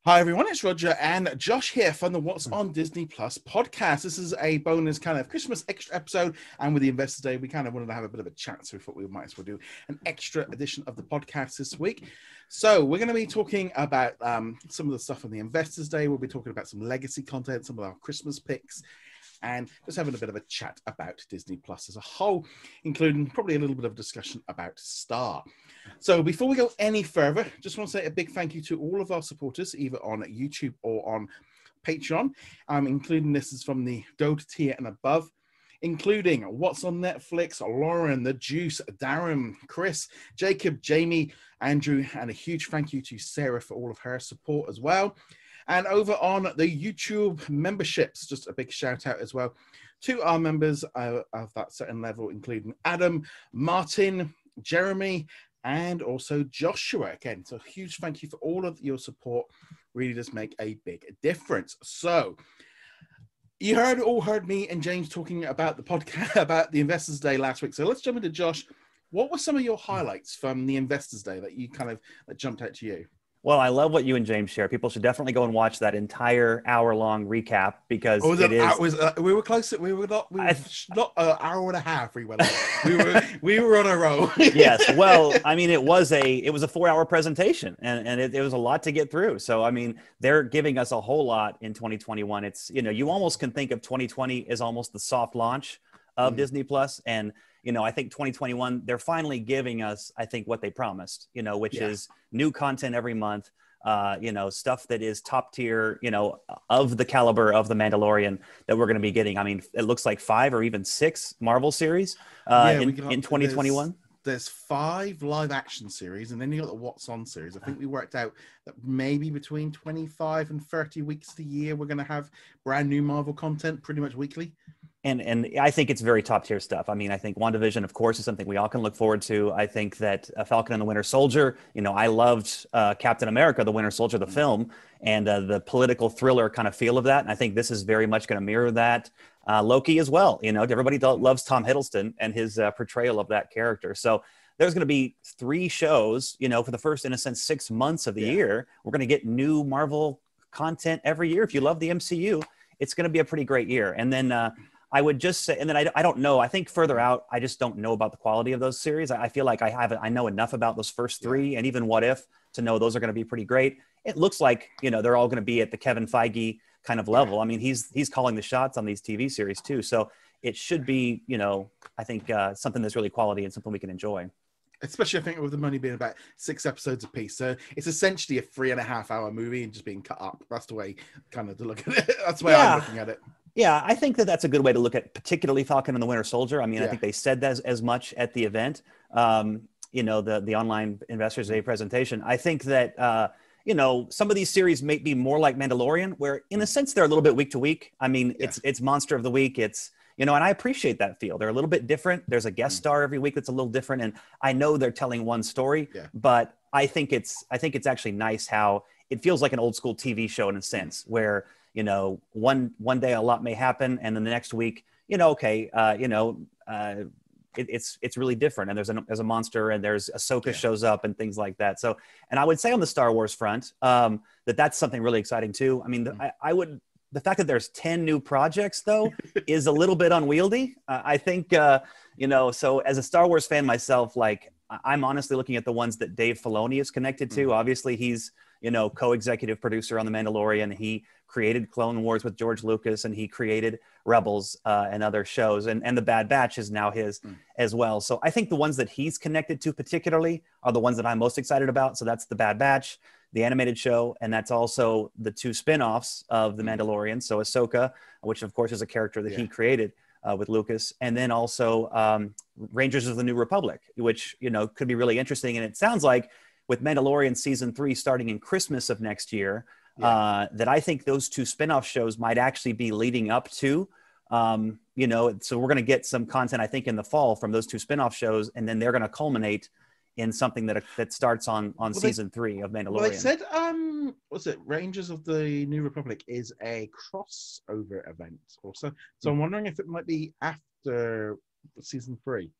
Hi everyone, it's Roger and Josh here from the What's on Disney Plus podcast. This is a bonus kind of Christmas extra episode, and with the Investors Day, we kind of wanted to have a bit of a chat, so we thought we might as well do an extra edition of the podcast this week. So we're going to be talking about some of the stuff on the Investors Day. We'll be talking about some legacy content, some of our Christmas picks, and just having a bit of a chat about Disney Plus as a whole, including probably a little bit of discussion about Star. So before we go any further, just want to say a big thank you to all of our supporters, either on YouTube or on Patreon, including this is from the Gold tier and above, including What's on Netflix, Lauren, The Juice, Darren, Chris, Jacob, Jamie, Andrew, and a huge thank you to Sarah for all of her support as well. And over on the YouTube memberships, just a big shout out as well to our members of that certain level, including Adam, Martin, Jeremy, and also Joshua again. So huge thank you for all of your support. Really does make a big difference. So you heard me and James talking about the podcast, about the Investors Day last week. So let's jump into Josh. What were some of your highlights from the Investors Day that you that jumped out to you? Well, I love what you and James share. People should definitely go and watch that entire hour-long recap because we were close. We were not an hour and a half. We were on a roll. Yes. Well, I mean, it was a 4-hour presentation, and it was a lot to get through. So, I mean, they're giving us a whole lot in 2021. It's, you almost can think of 2020 as almost the soft launch of Disney Plus, and I think 2021, they're finally giving us, I think, what they promised, which is new content every month, stuff that is top tier, of the caliber of The Mandalorian that we're going to be getting. I mean, it looks like 5 or even 6 Marvel series in 2021. There's 5 live action series, and then you got the What's On series. I think we worked out that maybe between 25 and 30 weeks a year, we're going to have brand new Marvel content pretty much weekly. And I think it's very top tier stuff. I mean, I think WandaVision, of course, is something we all can look forward to. I think that Falcon and the Winter Soldier, I loved Captain America, the Winter Soldier, the film, and the political thriller kind of feel of that. And I think this is very much going to mirror that. Loki as well. Everybody loves Tom Hiddleston and his portrayal of that character. So there's going to be 3 shows, for the first, in a sense, 6 months of the year. We're going to get new Marvel content every year. If you love the MCU, it's going to be a pretty great year. And then I would just say, and then I don't know. I think further out, I just don't know about the quality of those series. I feel like I know enough about those first 3 and even What If to know those are going to be pretty great. It looks like, they're all going to be at the Kevin Feige kind of level. I mean, he's calling the shots on these TV series too. So it should be, I think something that's really quality and something we can enjoy. Especially, I think, with the money being about 6 episodes a piece. So it's essentially a 3.5-hour movie and just being cut up. That's the way kind of to look at it. That's the way I'm looking at it. Yeah, I think that's a good way to look at particularly Falcon and the Winter Soldier. I mean, I think they said that as much at the event, the online Investors Day presentation. I think that, some of these series may be more like Mandalorian, where in a sense they're a little bit week to week. I mean, it's Monster of the Week. It's, and I appreciate that feel. They're a little bit different. There's a guest star every week that's a little different. And I know they're telling one story, but I think it's actually nice how it feels like an old school TV show in a sense where, one day a lot may happen, and then the next week, it's really different. And there's a monster, and there's Ahsoka shows up, and things like that. So, and I would say on the Star Wars front, that's something really exciting too. I mean, the fact that there's 10 new projects though is a little bit unwieldy. I think, so as a Star Wars fan myself, like I'm honestly looking at the ones that Dave Filoni is connected to. Obviously, he's co-executive producer on The Mandalorian. He created Clone Wars with George Lucas, and he created Rebels and other shows. And The Bad Batch is now his as well. So I think the ones that he's connected to particularly are the ones that I'm most excited about. So that's The Bad Batch, the animated show, and that's also the 2 spin-offs of The Mandalorian. So Ahsoka, which of course is a character that he created with Lucas, and then also Rangers of the New Republic, which, could be really interesting. And it sounds like with Mandalorian season 3 starting in Christmas of next year, that I think those 2 spinoff shows might actually be leading up to, so we're going to get some content, I think, in the fall from those 2 spinoff shows, and then they're going to culminate in something that starts on season 3 of Mandalorian. Well, they said, what's it? Rangers of the New Republic is a crossover event also. So I'm wondering if it might be after season 3.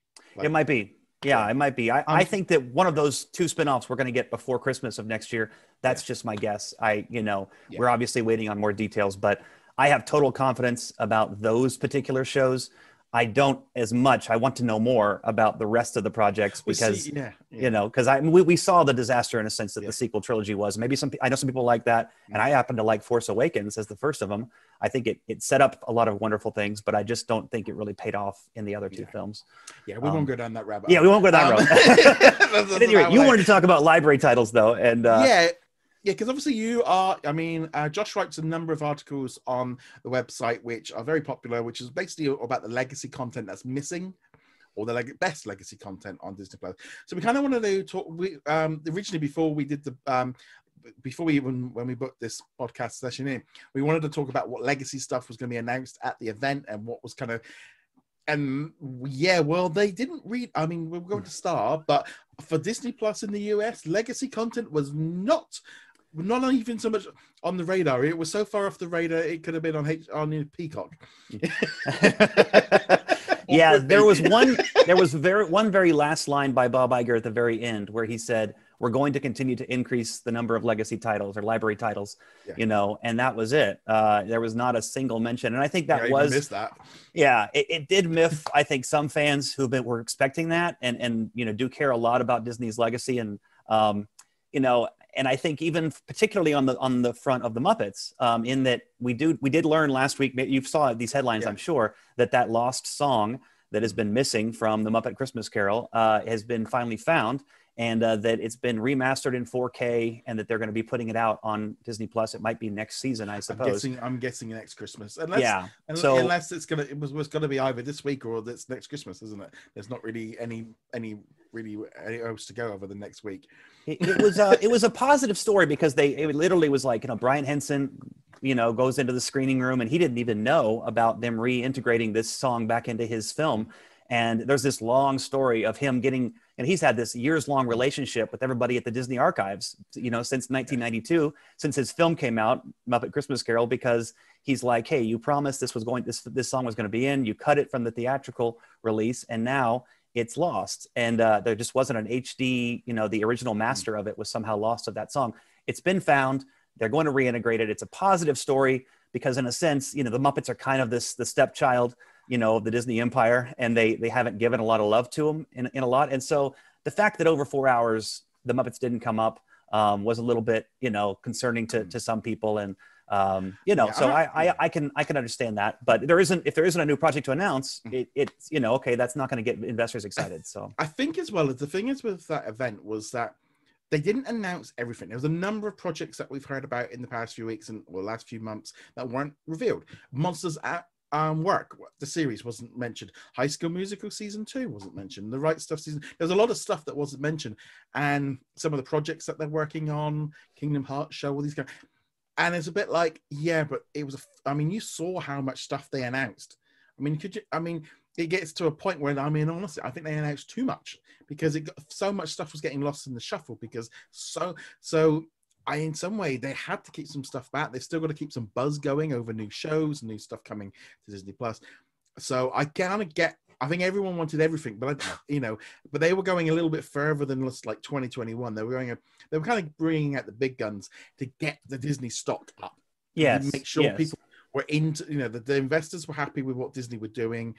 It might be. Yeah, it might be. I think that one of those 2 spinoffs we're going to get before Christmas of next year. That's just my guess. We're obviously waiting on more details, but I have total confidence about those particular shows. I don't as much. I want to know more about the rest of the projects because, because we saw the disaster in a sense that the sequel trilogy was. Maybe I know some people like that, and I happen to like Force Awakens as the first of them. I think it set up a lot of wonderful things, but I just don't think it really paid off in the other 2 films. Yeah, we won't go down that rabbit. Yeah, we won't go down that road. At any rate, you wanted to talk about library titles, though, and yeah, because obviously you are, Josh writes a number of articles on the website which are very popular, which is basically about the legacy content that's missing, or the best legacy content on Disney Plus. So we kind of wanted to talk, originally before we did when we booked this podcast session in, we wanted to talk about what legacy stuff was going to be announced at the event and what was kind of, they didn't read. I mean, we're going to Star, but for Disney Plus in the US, legacy content was not even so much on the radar. It was so far off the radar, it could have been on Peacock. Yeah, there was one very last line by Bob Iger at the very end where he said, "We're going to continue to increase the number of legacy titles or library titles," and that was it. There was not a single mention, and I think that missed that. Yeah, it did miff, I think, some fans who were expecting that, and do care a lot about Disney's legacy, and and I think even particularly on the front of the Muppets, in that we did learn last week, you saw these headlines, I'm sure, that lost song that has been missing from the Muppet Christmas Carol has been finally found, and that it's been remastered in 4K, and that they're going to be putting it out on Disney Plus. It might be next season, I suppose. I'm guessing next Christmas. Unless it was going to be either this week or this next Christmas, isn't it? There's not really any else to go over the next week. It was a positive story because it literally was like, Brian Henson, goes into the screening room and he didn't even know about them reintegrating this song back into his film. And there's this long story of him and he's had this years-long relationship with everybody at the Disney Archives, since 1992, since his film came out, Muppet Christmas Carol, because he's like, hey, you promised this song was going to be in, you cut it from the theatrical release, and now it's lost. And there just wasn't an HD, the original master of it was somehow lost of that song. It's been found. They're going to reintegrate it. It's a positive story because in a sense, the Muppets are kind of the stepchild, of the Disney empire, and they haven't given a lot of love to them in a lot. And so the fact that over 4 hours, the Muppets didn't come up was a little bit, concerning to some people. And, so I can understand that, but if there isn't a new project to announce, it's, okay, that's not going to get investors excited. So I think as well, the thing is with that event was that they didn't announce everything. There was a number of projects that we've heard about in the past few weeks and last few months that weren't revealed. Monsters at Work, the series wasn't mentioned. High School Musical season 2 wasn't mentioned. The Right Stuff season. There's a lot of stuff that wasn't mentioned, and some of the projects that they're working on, Kingdom Hearts show, all these guys. And it's a bit like, but it was. You saw how much stuff they announced. It gets to a point where, honestly, I think they announced too much because so much stuff was getting lost in the shuffle because in some way, they had to keep some stuff back. They've still got to keep some buzz going over new shows, new stuff coming to Disney Plus. So I kind of I think everyone wanted everything, but but they were going a little bit further than just like 2021. They were kind of bringing out the big guns to get the Disney stock up. Yes, make sure people were into, the investors were happy with what Disney were doing,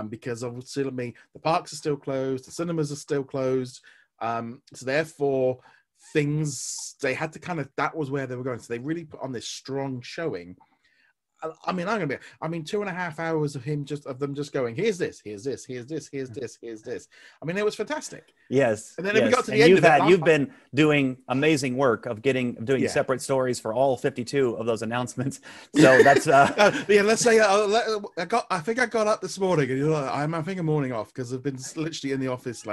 because obviously the parks are still closed, the cinemas are still closed, so therefore things they had to that was where they were going. So they really put on this strong showing. I'm going to be 2.5 hours of them just going, here's this, here's this, here's this, here's this, here's this. It was fantastic. Yes. And then we got to the end of it. You've been doing amazing work of doing separate stories for all 52 of those announcements. So that's let's say I think I got up this morning and I'm having a morning off because I've been literally in the office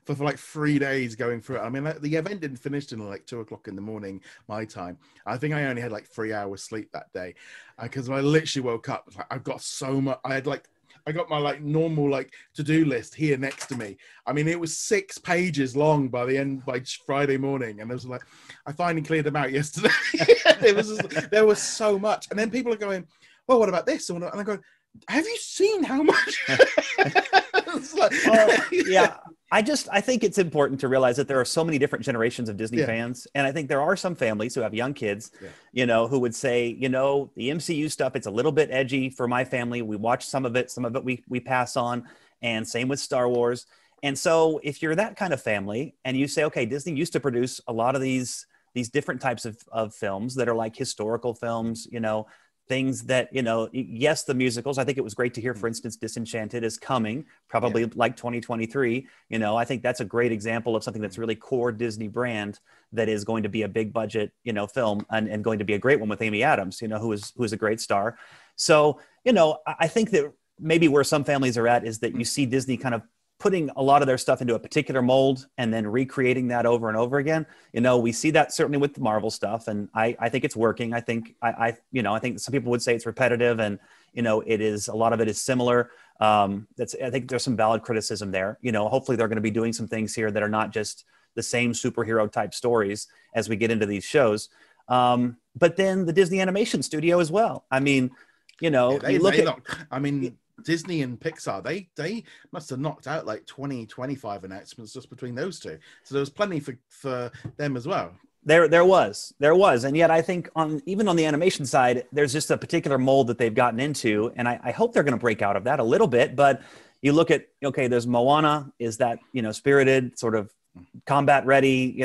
for 3 days going through it. The event didn't finish until 2:00 in the morning my time. I think I only had 3 hours sleep that day because I literally woke up. I've got so much. I got my normal to-do list here next to me. It was 6 pages long by Friday morning, and it was I finally cleared them out yesterday. There was so much, and then people are going, "Well, what about this?" And I go, "Have you seen how much?" I think it's important to realize that there are so many different generations of Disney Yeah. fans. And I think there are some families who have young kids, Yeah. who would say, the MCU stuff, it's a little bit edgy for my family. We watch some of it we pass on, and same with Star Wars. And so if you're that kind of family and you say, okay, Disney used to produce a lot of these different types of films that are like historical films, things that, yes, the musicals. I think it was great to hear, for instance, Disenchanted is coming, probably like 2023. I think that's a great example of something that's really core Disney brand that is going to be a big budget, film and going to be a great one with Amy Adams, who is a great star. So, I think that maybe where some families are at is that you see Disney kind of putting a lot of their stuff into a particular mold and then recreating that over and over again. We see that certainly with the Marvel stuff, and I think it's working. I think I think some people would say it's repetitive, and it is, a lot of it is similar. I think there's some valid criticism there. Hopefully they're going to be doing some things here that are not just the same superhero type stories as we get into these shows. But then the Disney Animation Studio as well. I mean, Disney and Pixar, they must have knocked out like 25 announcements just between those two. So there was plenty for them as well. There was. And yet I think even on the animation side, there's just a particular mold that they've gotten into. And I hope they're going to break out of that a little bit. But you look at, okay, there's Moana, is that, spirited, sort of combat ready,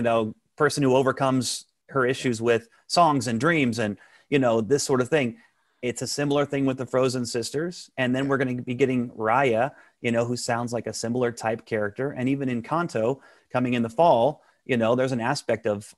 person who overcomes her issues with songs and dreams and, this sort of thing. It's a similar thing with the Frozen sisters. And then we're going to be getting Raya, who sounds like a similar type character. And even in Encanto coming in the fall, there's an aspect of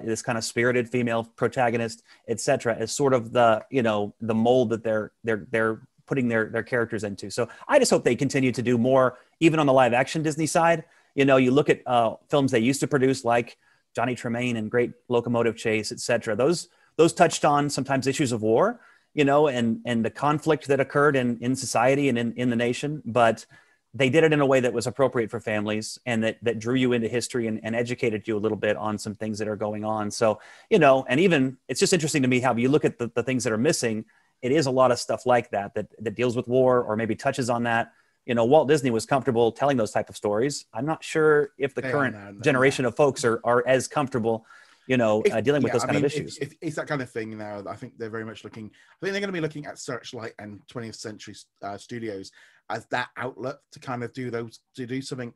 this kind of spirited female protagonist, etc., as sort of the, the mold that they're putting their characters into. So I just hope they continue to do more, even on the live action Disney side. You look at films they used to produce like Johnny Tremaine and Great Locomotive Chase, etc. Those touched on sometimes issues of war, and the conflict that occurred in society and in the nation, but they did it in a way that was appropriate for families and that drew you into history and educated you a little bit on some things that are going on. So, and even it's just interesting to me how you look at the things that are missing. It is a lot of stuff like that deals with war or maybe touches on that. Walt Disney was comfortable telling those type of stories. I'm not sure if the current generation of folks are as comfortable dealing with those kind of issues. If it's that kind of thing now, I think they're very much looking. I think they're going to be looking at Searchlight and 20th Century Studios as that outlet to kind of do something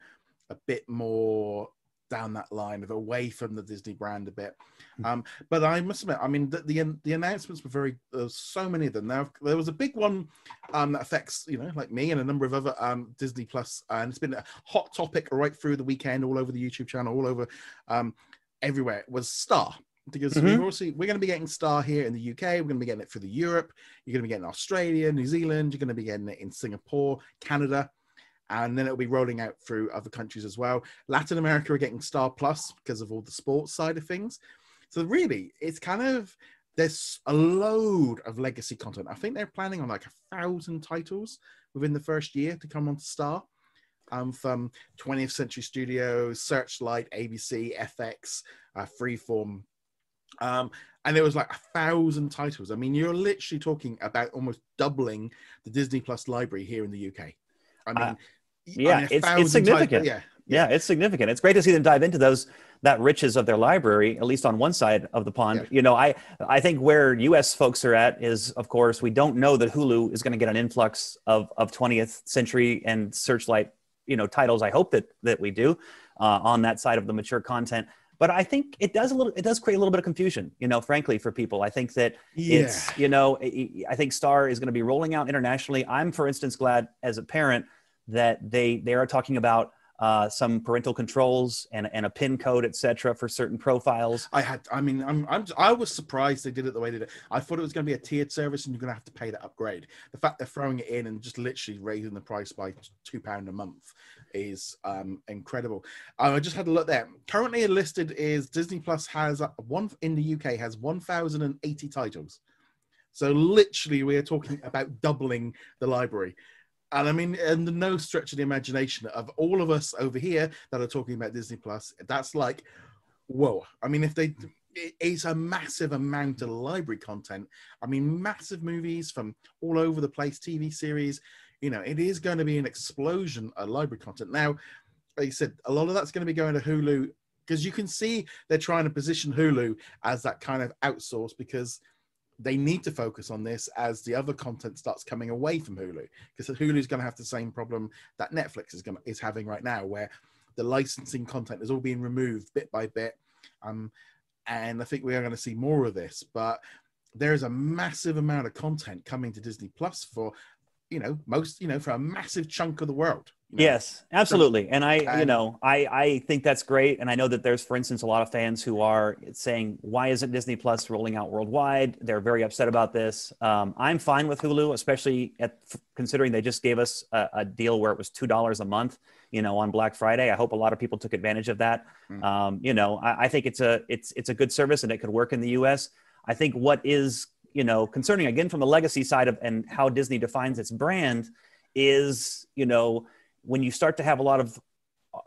a bit more down that line of away from the Disney brand a bit. But I must admit, I mean, the announcements were so many of them. Now there was a big one that affects like me and a number of other Disney Plus, and it's been a hot topic right through the weekend, all over the YouTube channel, all over. Everywhere was Star, because we're going to be getting Star here in the UK. We're going to be getting it through the Europe. You're going to be getting Australia, New Zealand. You're going to be getting it in Singapore, Canada, and then it'll be rolling out through other countries as well. Latin America are getting Star Plus because of all the sports side of things. So really, it's kind of, there's a load of legacy content. I think they're planning on like 1,000 titles within the first year to come onto Star. From 20th Century Studios, Searchlight, ABC, FX, Freeform. And there was like 1,000 titles. I mean, you're literally talking about almost doubling the Disney Plus library here in the UK. I mean, it's significant. Yeah, it's significant. It's great to see them dive into that riches of their library, at least on one side of the pond. Yeah. I think where US folks are at is, of course, we don't know that Hulu is going to get an influx of 20th Century and Searchlight titles. I hope that we do on that side of the mature content. But I think it does create a little bit of confusion, frankly, for people. I think that it's, I think Star is going to be rolling out internationally. I'm, for instance, glad as a parent that they are talking about some parental controls and a PIN code, etc., for certain profiles. I was surprised they did it the way they did. I thought it was going to be a tiered service and you're going to have to pay that upgrade. The fact they're throwing it in and just literally raising the price by £2 a month is incredible. I just had a look there. Currently listed is Disney Plus has in the UK has 1,080 titles. So literally we are talking about doubling the library. And I mean, and no stretch of the imagination of all of us over here that are talking about Disney Plus, that's like, whoa. I mean, it's a massive amount of library content. I mean, massive movies from all over the place, TV series, it is going to be an explosion of library content. Now, like you said, a lot of that's going to be going to Hulu, because you can see they're trying to position Hulu as that kind of outsource, because they need to focus on this as the other content starts coming away from Hulu, because Hulu is going to have the same problem that Netflix is having right now, where the licensing content is all being removed bit by bit. And I think we are going to see more of this, but there is a massive amount of content coming to Disney Plus for, for a massive chunk of the world. Yes, absolutely. And I think that's great. And I know that there's, for instance, a lot of fans who are saying, why isn't Disney Plus rolling out worldwide? They're very upset about this. I'm fine with Hulu, especially considering they just gave us a deal where it was $2 a month, on Black Friday. I hope a lot of people took advantage of that. I think it's a good service, and it could work in the US. I think what is, concerning, again, from the legacy side of and how Disney defines its brand is, when you start to have a lot of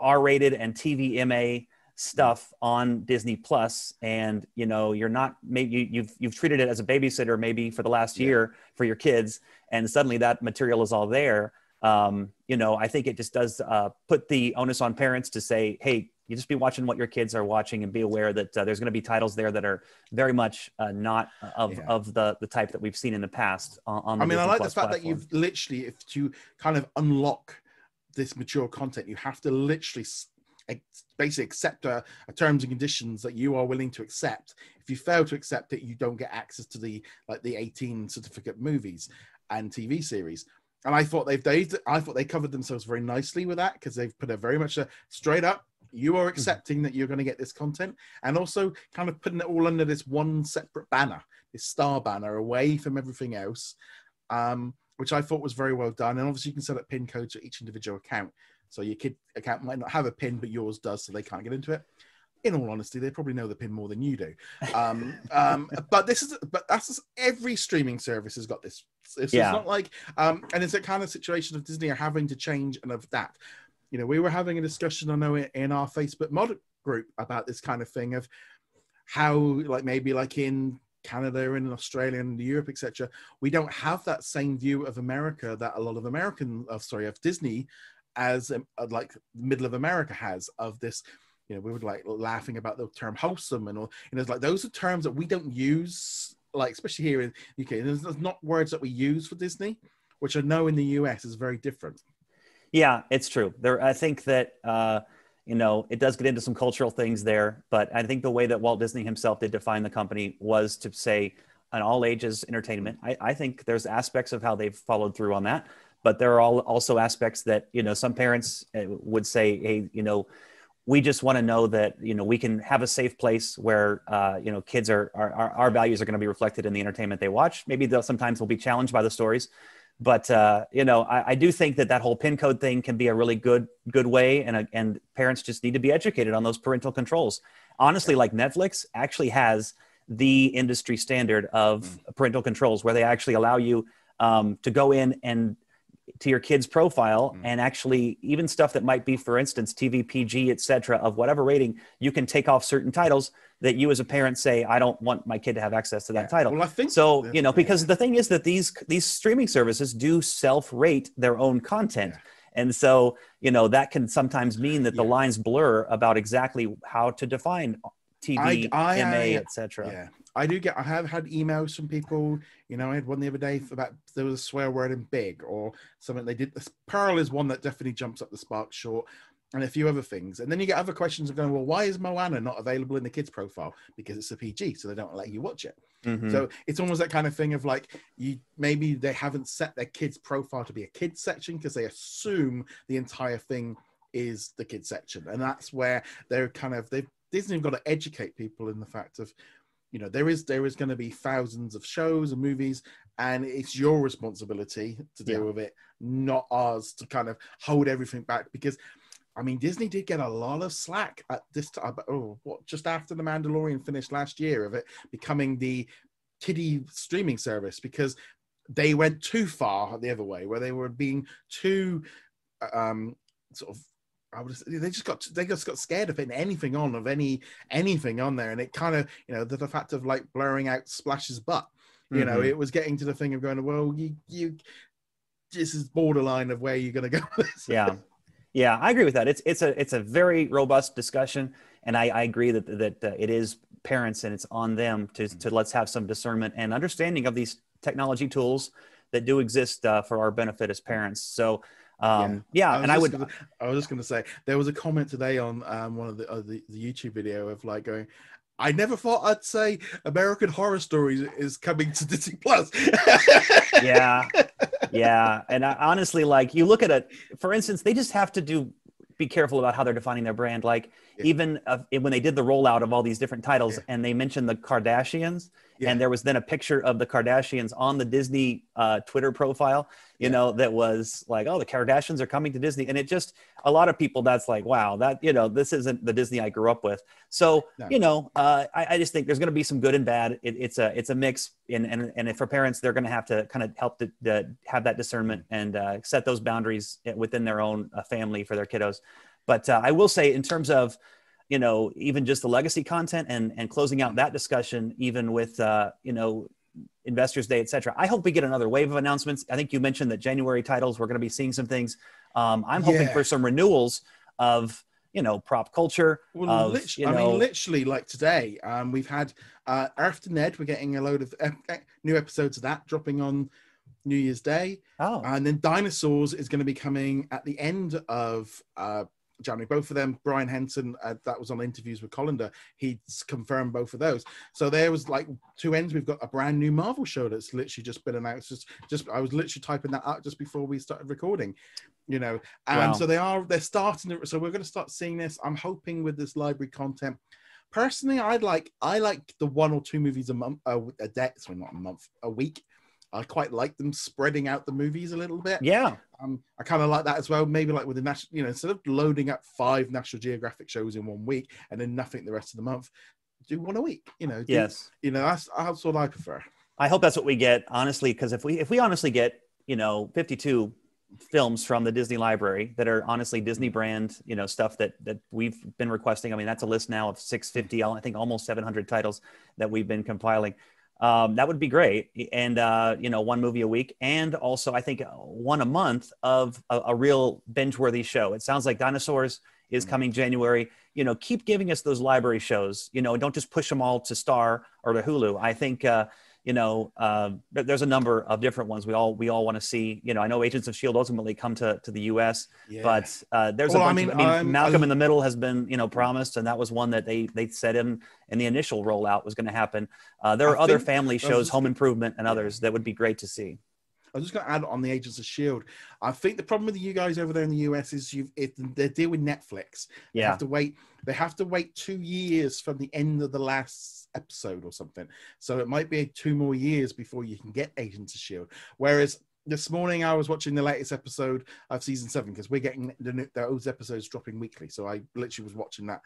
R-rated and TVMA stuff on Disney Plus, and you're not, maybe you've treated it as a babysitter maybe for the last year for your kids, and suddenly that material is all there. I think it just does put the onus on parents to say, hey, you just be watching what your kids are watching, and be aware that there's going to be titles there that are very much not of the type that we've seen in the past on the Disney I like Plus the fact platform. that you've literally, if you kind of unlock this mature content, you have to literally basically accept a terms and conditions that you are willing to accept. If you fail to accept it, you don't get access to the 18 certificate movies and TV series. And I thought they covered themselves very nicely with that, because they've put a very much a straight up, you are accepting that you're going to get this content, and also kind of putting it all under this one separate banner, this star banner, away from everything else, which I thought was very well done. And obviously you can set up PIN codes for each individual account. So your kid account might not have a PIN, but yours does, so they can't get into it. In all honesty, they probably know the PIN more than you do. But that's every streaming service has got this. It's not like, and it's a kind of situation of Disney are having to change and adapt. We were having a discussion, I know, in our Facebook mod group about this kind of thing of how, maybe in Canada and Australia and Europe, etc., we don't have that same view of America that a lot of of Disney as middle of America has, of this. We were laughing about the term wholesome and all. Those are terms that we don't use, especially here in the UK. There's not words that we use for Disney, which I know in the US is very different. Yeah, it's true. I think that it does get into some cultural things there, but I think the way that Walt Disney himself did define the company was to say an all ages entertainment. I think there's aspects of how they've followed through on that, but there are also aspects that some parents would say, hey, we just want to know that we can have a safe place where kids our values are going to be reflected in the entertainment they watch. Maybe they'll sometimes will be challenged by the stories. But, I do think that whole PIN code thing can be a really good way. And parents just need to be educated on those parental controls. Honestly, Netflix actually has the industry standard of parental controls, where they actually allow you to go in and to your kid's profile and actually even stuff that might be, for instance, TV, PG, et cetera, of whatever rating, you can take off certain titles that you as a parent say, I don't want my kid to have access to that title. Well, I think so, because the thing is that these streaming services do self-rate their own content. Yeah. And so, that can sometimes mean that the lines blur about exactly how to define TV, MA, et cetera. Yeah. I have had emails from people, I had one the other day about there was a swear word in big or something they did. Pearl is one that definitely jumps up the spark short, and a few other things. And then you get other questions of going, well, why is Moana not available in the kids profile? Because it's a PG, so they don't let you watch it. Mm-hmm. So it's almost that kind of thing of maybe they haven't set their kids profile to be a kids section because they assume the entire thing is the kids section. And that's where Disney have got to educate people in the fact of, there is going to be thousands of shows and movies, and it's your responsibility to deal with it, not ours to kind of hold everything back. Because, Disney did get a lot of slack at this time. Just after The Mandalorian finished last year, of it becoming the kiddie streaming service, because they went too far the other way, where they were being too they just got scared of putting anything on there, and it kind of the fact of blurring out Splash's butt, it was getting to the thing of going, well, you this is borderline of where you're going to go with this. Yeah, I agree with that. It's a very robust discussion, and I agree that it is parents and it's on them to let's have some discernment and understanding of these technology tools that do exist for our benefit as parents. So yeah, I was and just gonna say there was a comment today on one of the YouTube video of like going, I never thought I'd say American Horror Stories is coming to Disney Plus. Yeah, yeah, and honestly, like you look at it, for instance, they just have to be careful about how they're defining their brand. Like even when they did the rollout of all these different titles, and they mentioned the Kardashians, and there was then a picture of the Kardashians on the Disney Twitter profile, you know, that was like, oh, the Kardashians are coming to Disney, and it just a lot of people that's like, wow, that this isn't the Disney I grew up with. So I just think there's going to be some good and bad. It's a mix, and for parents, they're going to have to kind of help to have that discernment and set those boundaries within their own family for their kiddos. But I will say, in terms of even just the legacy content and closing out that discussion, even with Investors Day, etc. I hope we get another wave of announcements. I think you mentioned that January titles, we're going to be seeing some things. I'm hoping for some renewals of prop culture. Well, literally, like today, we've had After Ned. We're getting a load of new episodes of that dropping on New Year's Day. Oh, and then Dinosaurs is going to be coming at the end of January. Both of them, Brian Henson, that was on interviews with Colander. He's confirmed both of those. So there was like two ends. We've got a brand new Marvel show that's literally just been announced. Just I was literally typing that out just before we started recording. Wow. So they're starting. So we're going to start seeing this. I'm hoping with this library content. Personally, I like the 1 or 2 movies a month, a day. Sorry, not a month, a week. I quite like them spreading out the movies a little bit. Yeah. I kind of like that as well. Maybe like with the national, instead of loading up 5 National Geographic shows in 1 week and then nothing the rest of the month, do 1 a week. Yes. That's what I prefer. I hope that's what we get, honestly, because if we honestly get 52 films from the Disney library that are honestly Disney brand, stuff that we've been requesting. I mean, that's a list now of 650, I think almost 700 titles that we've been compiling. That would be great. And, 1 movie a week. And also, I think 1 a month of a real binge-worthy show. It sounds like Dinosaurs is coming January. Keep giving us those library shows. Don't just push them all to Star or to Hulu. I think, there's a number of different ones we all want to see. I know Agents of S.H.I.E.L.D. ultimately come to the U.S., but there's a bunch Malcolm in the Middle has been, promised, and that was one that they said in the initial rollout was going to happen. There are other family shows, Home Improvement and others that would be great to see. I was just going to add on the Agents of S.H.I.E.L.D. I think the problem with you guys over there in the US is they deal with Netflix. They have to wait. They have to wait 2 years from the end of the last episode or something. So it might be 2 more years before you can get Agents of S.H.I.E.L.D. Whereas this morning I was watching the latest episode of season 7 because we're getting those episodes dropping weekly. So I literally was watching that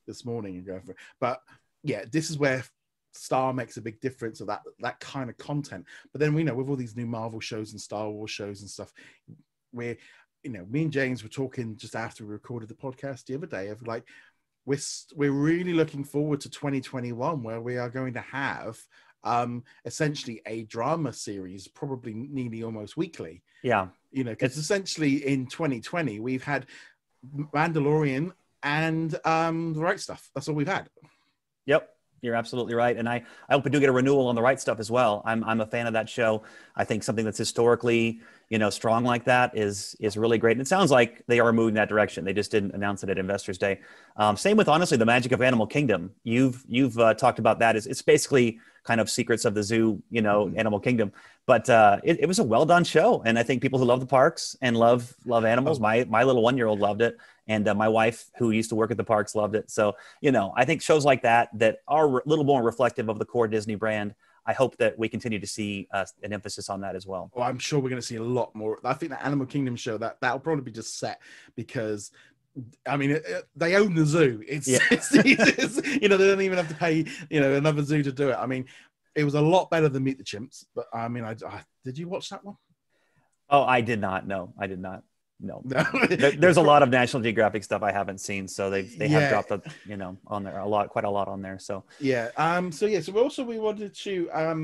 this morning and going for it. But yeah, this is where Star makes a big difference of that kind of content. But then we know with all these new Marvel shows and Star Wars shows and stuff, me and James were talking just after we recorded the podcast the other day of like we're really looking forward to 2021 where we are going to have essentially a drama series, probably nearly almost weekly. Yeah, because essentially in 2020 we've had Mandalorian and The Right Stuff. That's all we've had. Yep. You're absolutely right. And I hope we do get a renewal on The Right Stuff as well. I'm a fan of that show. I think something that's historically, strong like that is really great. And it sounds like they are moving that direction. They just didn't announce it at Investors Day. Same with, honestly, The Magic of Animal Kingdom. You've talked about that. It's basically kind of Secrets of the Zoo, Animal Kingdom. But it was a well-done show. And I think people who love the parks and love animals, my little 1-year-old loved it. And my wife, who used to work at the parks, loved it. So, I think shows like that are a little more reflective of the core Disney brand. I hope that we continue to see an emphasis on that as well. Well, I'm sure we're going to see a lot more. I think the Animal Kingdom show, that'll probably be just set because, I mean, they own the zoo. It's they don't even have to pay, another zoo to do it. I mean, it was a lot better than Meet the Chimps. But, I mean, did you watch that one? Oh, I did not. No, I did not. No. There's a lot of National Geographic stuff I haven't seen, so they have dropped on there quite a lot on there. So so we wanted to I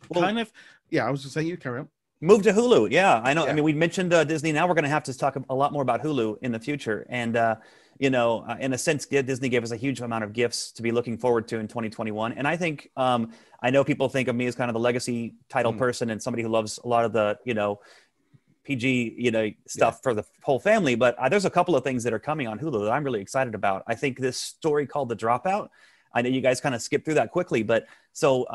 was gonna say you carry on. Move to Hulu. Yeah, I know. Yeah. I mean, we mentioned Disney. Now we're going to have to talk a lot more about Hulu in the future. And, in a sense, Disney gave us a huge amount of gifts to be looking forward to in 2021. And I think, I know people think of me as kind of the legacy title person and somebody who loves a lot of the, PG, stuff for the whole family. But there's a couple of things that are coming on Hulu that I'm really excited about. I think this story called The Dropout, I know you guys kind of skipped through that quickly, but so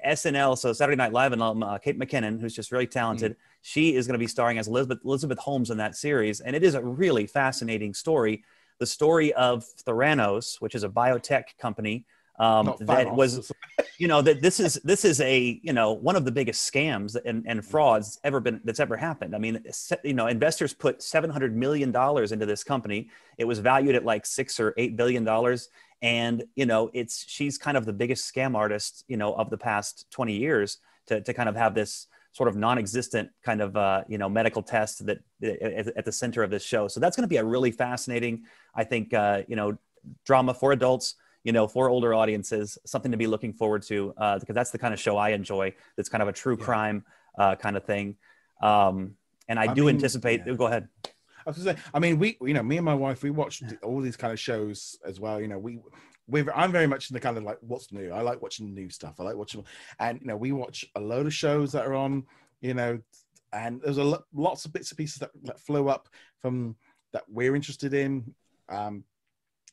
SNL, so Saturday Night Live, and Kate McKinnon, who's just really talented, she is going to be be as Elizabeth Holmes in that series. And it is a really fascinating story. The story of Theranos, which is a biotech company that was, that this is a, one of the biggest scams and frauds that's ever happened. I mean, investors put $700 million into this company. It was valued at like $6 or $8 billion. And, she's kind of the biggest scam artist, of the past 20 years to kind of have this sort of non-existent kind of, medical test that at the center of this show. So that's going to be a really fascinating, I think, drama for adults, for older audiences, something to be looking forward to, because that's the kind of show I enjoy. That's kind of a true crime kind of thing. And I do anticipate, go ahead. I was gonna say, I mean, me and my wife, we watched all these kind of shows as well. I'm very much in the kind of like, what's new? I like watching new stuff. I like watching, and we watch a load of shows that are on, and there's lots of bits and pieces that flow up from that we're interested in.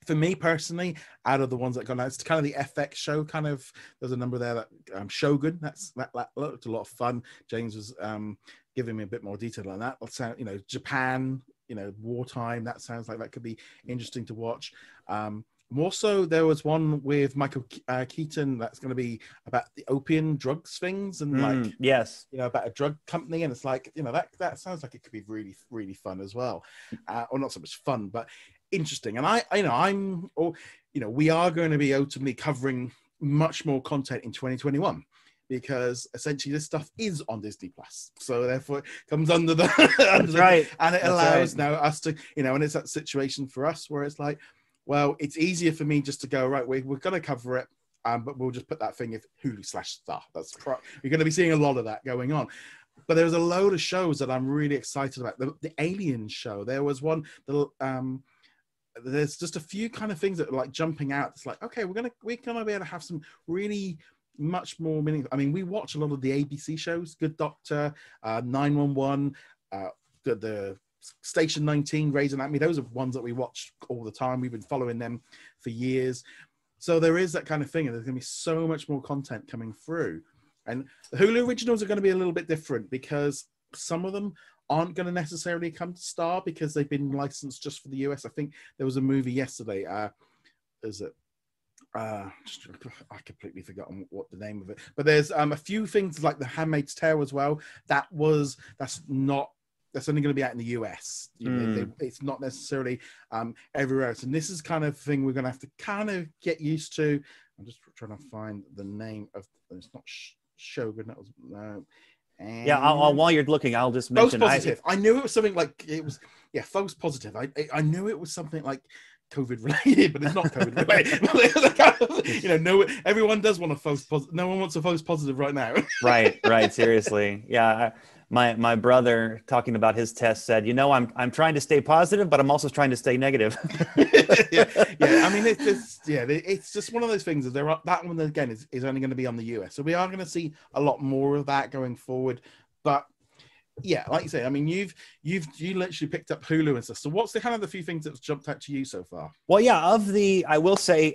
For me personally, out of the ones that got out, it's kind of the FX show. Kind of, there's a number there that Shogun. That looked a lot of fun. James was giving me a bit more detail on that. Japan. Wartime. That sounds like that could be interesting to watch. More so, there was one with Michael Keaton that's going to be about the opium drugs things and yes, about a drug company, and it's like that sounds like it could be really, really fun as well, or not so much fun, but interesting. And we are going to be ultimately covering much more content in 2021. Because essentially this stuff is on Disney Plus, so therefore it comes under the right, and it allows now us to and it's that situation for us where it's like, well, it's easier for me just to go right. We're going to cover it, but we'll just put that thing if Hulu/Star. You're going to be seeing a lot of that going on. But there's a load of shows that I'm really excited about. The Alien show. There was one. There's just a few kind of things that are like jumping out. It's like, okay, we're gonna be able to have some really much more meaningful. I mean, we watch a lot of the ABC shows, Good Doctor, 911, the Station 19, Grey's Anatomy. Those are ones that we watch all the time. We've been following them for years. So there is that kind of thing, and there's going to be so much more content coming through. And the Hulu originals are going to be a little bit different because some of them aren't going to necessarily come to Star because they've been licensed just for the US. I think there was a movie yesterday. I completely forgotten what the name of it, but there's a few things like The Handmaid's Tale as well. That's only going to be out in the US. It's not necessarily everywhere else. And this is kind of thing we're going to have to kind of get used to. I'm just trying to find the name of. It's not Shogun. That was while you're looking, I'll just mention. False Positive. I knew it was something like it was. Yeah, False Positive. I knew it was something like COVID related, but it's not COVID related. No, everyone does want a false positive. No one wants a false positive right now. right. Seriously, yeah. My brother talking about his test said, I'm trying to stay positive, but I'm also trying to stay negative. yeah. I mean, it's just one of those things. That one again is only going to be on the US, so we are going to see a lot more of that going forward. But yeah, like you say, I mean, you literally picked up Hulu and stuff. So what's the kind of the few things that's jumped out to you so far? Well, yeah, I will say,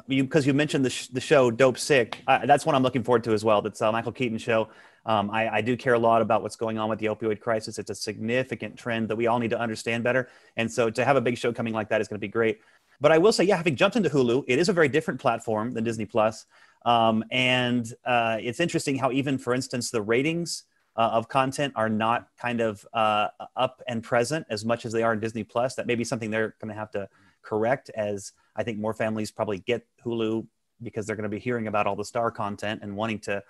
because you mentioned the show Dope Sick, that's one I'm looking forward to as well. That's a Michael Keaton show. I do care a lot about what's going on with the opioid crisis. It's a significant trend that we all need to understand better. And so to have a big show coming like that is going to be great. But I will say, having jumped into Hulu, it is a very different platform than Disney Plus. And it's interesting how even, for instance, the ratings of content are not kind of up and present as much as they are in Disney Plus. That may be something they're going to have to correct, as I think more families probably get Hulu because they're going to be hearing about all the Star content and wanting to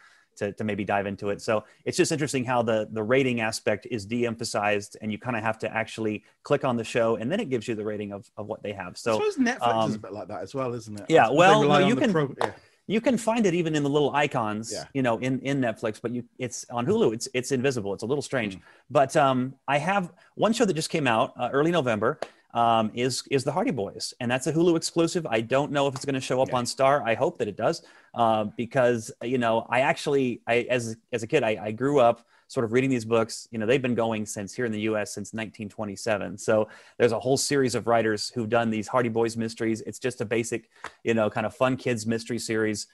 maybe dive into it. So it's just interesting how the rating aspect is de-emphasized, and you kind of have to actually click on the show, and then it gives you the rating of what they have. So I suppose Netflix is a bit like that as well, isn't it? Yeah, well, no, you can. You can find it even in the little icons, Yeah. you know, in Netflix, but it's on Hulu. It's invisible. It's a little strange. Mm. But I have one show that just came out early November. Is the Hardy Boys, and that's a Hulu exclusive. I don't know if it's going to show up on Star. I hope that it does, because you know, as a kid, I grew up sort of reading these books. You know, they've been going since here in the U.S. since 1927. So there's a whole series of writers who've done these Hardy Boys mysteries. It's just a basic, you know, kind of fun kids mystery series.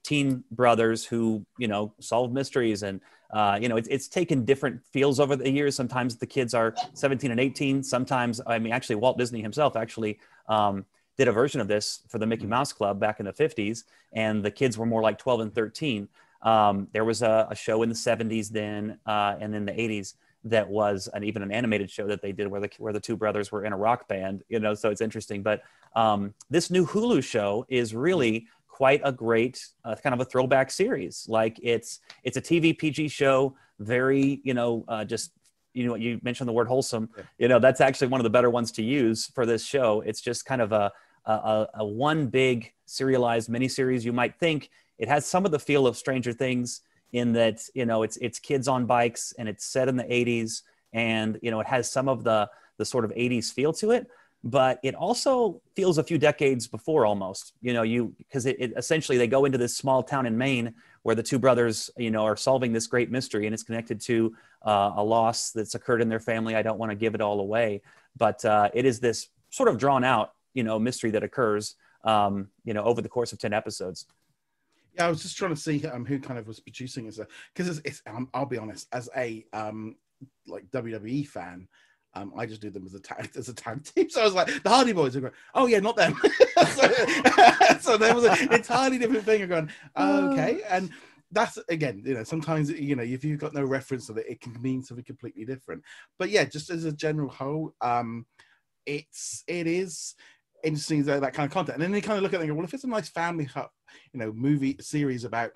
Teen brothers who, you know, solve mysteries, and you know, it's taken different feels over the years. Sometimes the kids are 17 and 18. Sometimes, I mean, actually, Walt Disney himself actually did a version of this for the Mickey Mouse Club back in the 50s, and the kids were more like 12 and 13. There was a show in the 70s then, and in the 80s that was even an animated show that they did where the two brothers were in a rock band, you know, so it's interesting. But this new Hulu show is really quite a great kind of a throwback series. Like it's a TV PG show, very, you know, just, you know, you mentioned the word wholesome, you know, that's actually one of the better ones to use for this show. It's just kind of a one big serialized miniseries. You might think it has some of the feel of Stranger Things in that, you know, it's kids on bikes and it's set in the 80s, and, you know, it has some of the sort of 80s feel to it, but it also feels a few decades before almost, you know, because it essentially they go into this small town in Maine where the two brothers, you know, are solving this great mystery, and it's connected to a loss that's occurred in their family. I don't want to give it all away, but it is this sort of drawn out, you know, mystery that occurs, you know, over the course of 10 episodes. Yeah, I was just trying to see who kind of was producing it, because it's I'll be honest, as a like WWE fan, I just do them as a tag team. So I was like, the Hardy Boys are going, oh yeah, not them. so there was an entirely different thing. I'm going, okay, and that's, again, you know, sometimes, you know, if you've got no reference to it, it can mean something completely different. But yeah, just as a general whole, it is interesting, that kind of content. And then they kind of look at it and go, well, if it's a nice family, you know, movie series about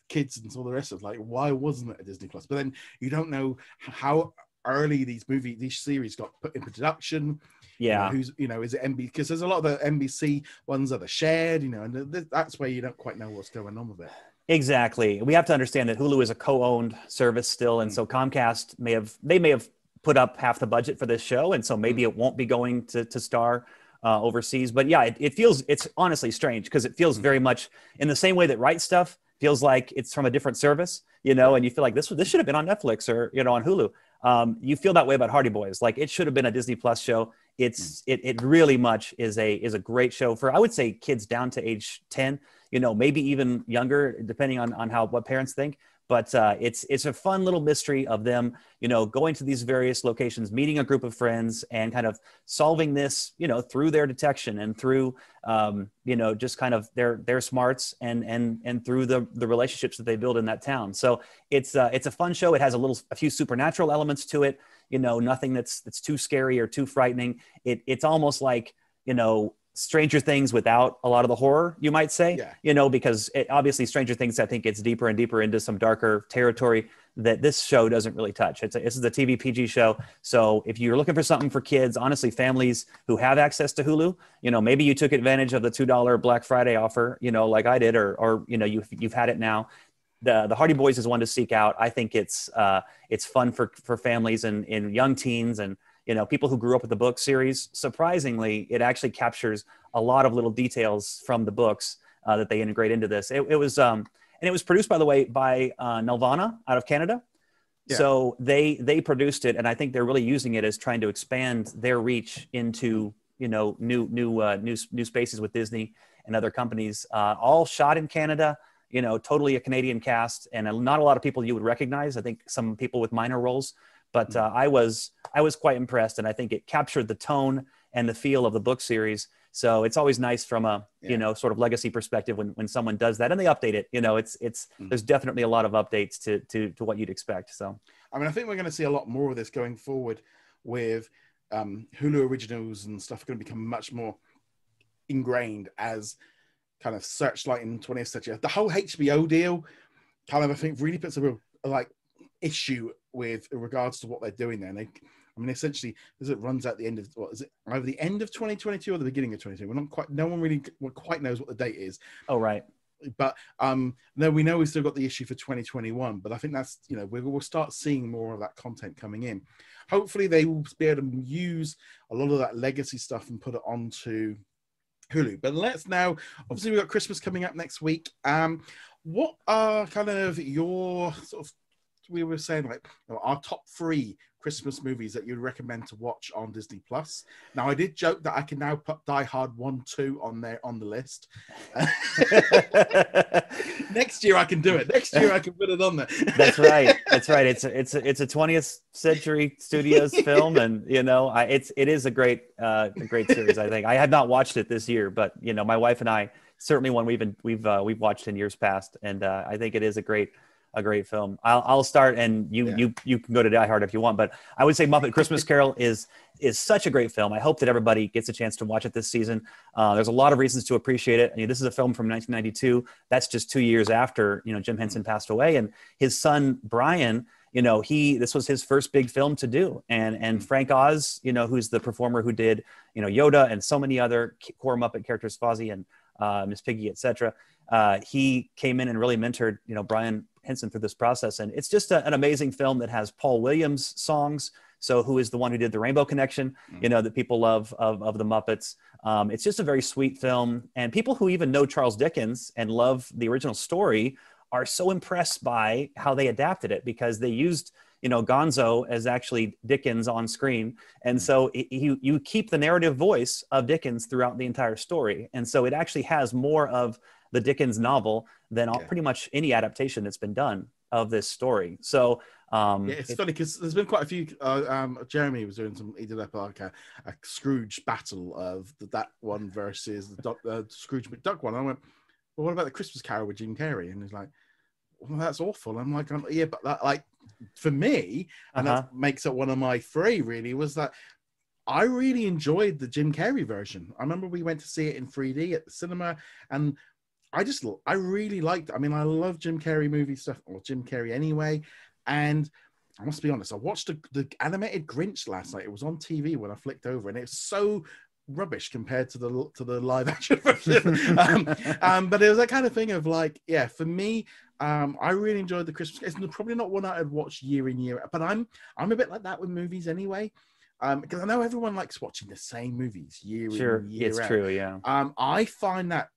kids and all the rest of it, like, why wasn't it a Disney Plus? But then you don't know how early these series got put into production. Yeah, you know, who's, you know, is it NBC? Because there's a lot of the NBC ones that are shared, you know, and that's where you don't quite know what's going on with it. Exactly. We have to understand that Hulu is a co-owned service still, and so Comcast may have put up half the budget for this show, and so maybe it won't be going to Star overseas. But yeah, it's honestly strange, because it feels very much in the same way that Right Stuff feels like it's from a different service, you know, and you feel like this should have been on Netflix or, you know, on Hulu. You feel that way about Hardy Boys. Like, it should have been a Disney Plus show. It really much is a great show for, I would say, kids down to age 10, you know, maybe even younger, depending on what parents think. But it's a fun little mystery of them, you know, going to these various locations, meeting a group of friends, and kind of solving this, you know, through their detection and through, you know, just kind of their smarts and through the relationships that they build in that town. So it's a fun show. It has a few supernatural elements to it, you know, nothing that's too scary or too frightening. It's almost like, you know, Stranger Things without a lot of the horror, you might say, you know, because obviously Stranger Things, I think, gets deeper and deeper into some darker territory that this show doesn't really touch. This is a TV PG show. So if you're looking for something for kids, honestly, families who have access to Hulu, you know, maybe you took advantage of the $2 Black Friday offer, you know, like I did, or you know, you've had it now. The Hardy Boys is one to seek out. I think it's fun for families and young teens, and, you know, people who grew up with the book series. Surprisingly, it actually captures a lot of little details from the books that they integrate into this. It was produced, by the way, by Nelvana out of Canada. Yeah. So they produced it, and I think they're really using it as trying to expand their reach into, you know, new spaces with Disney and other companies. All shot in Canada. You know, totally a Canadian cast, and not a lot of people you would recognize. I think some people with minor roles. But I was quite impressed, and I think it captured the tone and the feel of the book series. So it's always nice from a you know, sort of legacy perspective when someone does that, and they update it. You know, there's definitely a lot of updates to what you'd expect. So I mean, I think we're going to see a lot more of this going forward with Hulu originals and stuff. Going to become much more ingrained as kind of Searchlight in 20th century. The whole HBO deal kind of, I think, really puts a real issue with regards to what they're doing there. And I mean, essentially, as it runs out the end of, what is it, either the end of 2022 or the beginning of 2022? No one really quite knows what the date is. Oh, right. But no, we know we've still got the issue for 2021, but I think that's, you know, we'll start seeing more of that content coming in. Hopefully they will be able to use a lot of that legacy stuff and put it onto Hulu. But let's now, obviously we've got Christmas coming up next week. What are kind of your sort of, we were saying, like, you know, our top 3 Christmas movies that you'd recommend to watch on Disney Plus? Now, I did joke that I can now put Die Hard 1, 2 on there on the list. Next year I can do it. Next year I can put it on there. That's right. That's right. It's a 20th Century Studios film, and you know, it is a great series. I think I have not watched it this year, but you know, my wife and I, certainly one we've watched in years past, and I think it is a great film. I'll start, and you can go to Die Hard if you want, but I would say Muppet Christmas Carol is such a great film. I hope that everybody gets a chance to watch it this season. There's a lot of reasons to appreciate it. I mean, this is a film from 1992. That's just 2 years after, you know, Jim Henson passed away, and his son Brian, you know, this was his first big film to do, and Frank Oz, you know, who's the performer who did, you know, Yoda and so many other core Muppet characters, Fozzie and Miss Piggy, etc. He came in and really mentored, you know, Brian Henson through this process. And it's just an amazing film that has Paul Williams songs. So who is the one who did the Rainbow Connection, you know, that people love of the Muppets. It's just a very sweet film. And people who even know Charles Dickens and love the original story are so impressed by how they adapted it, because they used, you know, Gonzo as actually Dickens on screen. And so you keep the narrative voice of Dickens throughout the entire story. And so it actually has more of the Dickens novel than pretty much any adaptation that's been done of this story. So it's funny because there's been quite a few. Jeremy was doing he did like a Scrooge battle of that one versus the Scrooge McDuck one. I went, well, what about the Christmas Carol with Jim Carrey? And he's like, well, that's awful. I'm like, yeah, but that, like, for me, and that makes it one of my 3 really, was that I really enjoyed the Jim Carrey version. I remember we went to see it in 3D at the cinema, and I really liked it. I mean, I love Jim Carrey movie stuff, or Jim Carrey anyway. And I must be honest, I watched the animated Grinch last night. It was on TV when I flicked over, and it's so rubbish compared to the live action version. But it was that kind of thing of like, yeah, for me, I really enjoyed the Christmas. It's probably not one I'd watch year in, year out, but I'm a bit like that with movies anyway. Because I know everyone likes watching the same movies year in, year out. It's true, yeah. I find that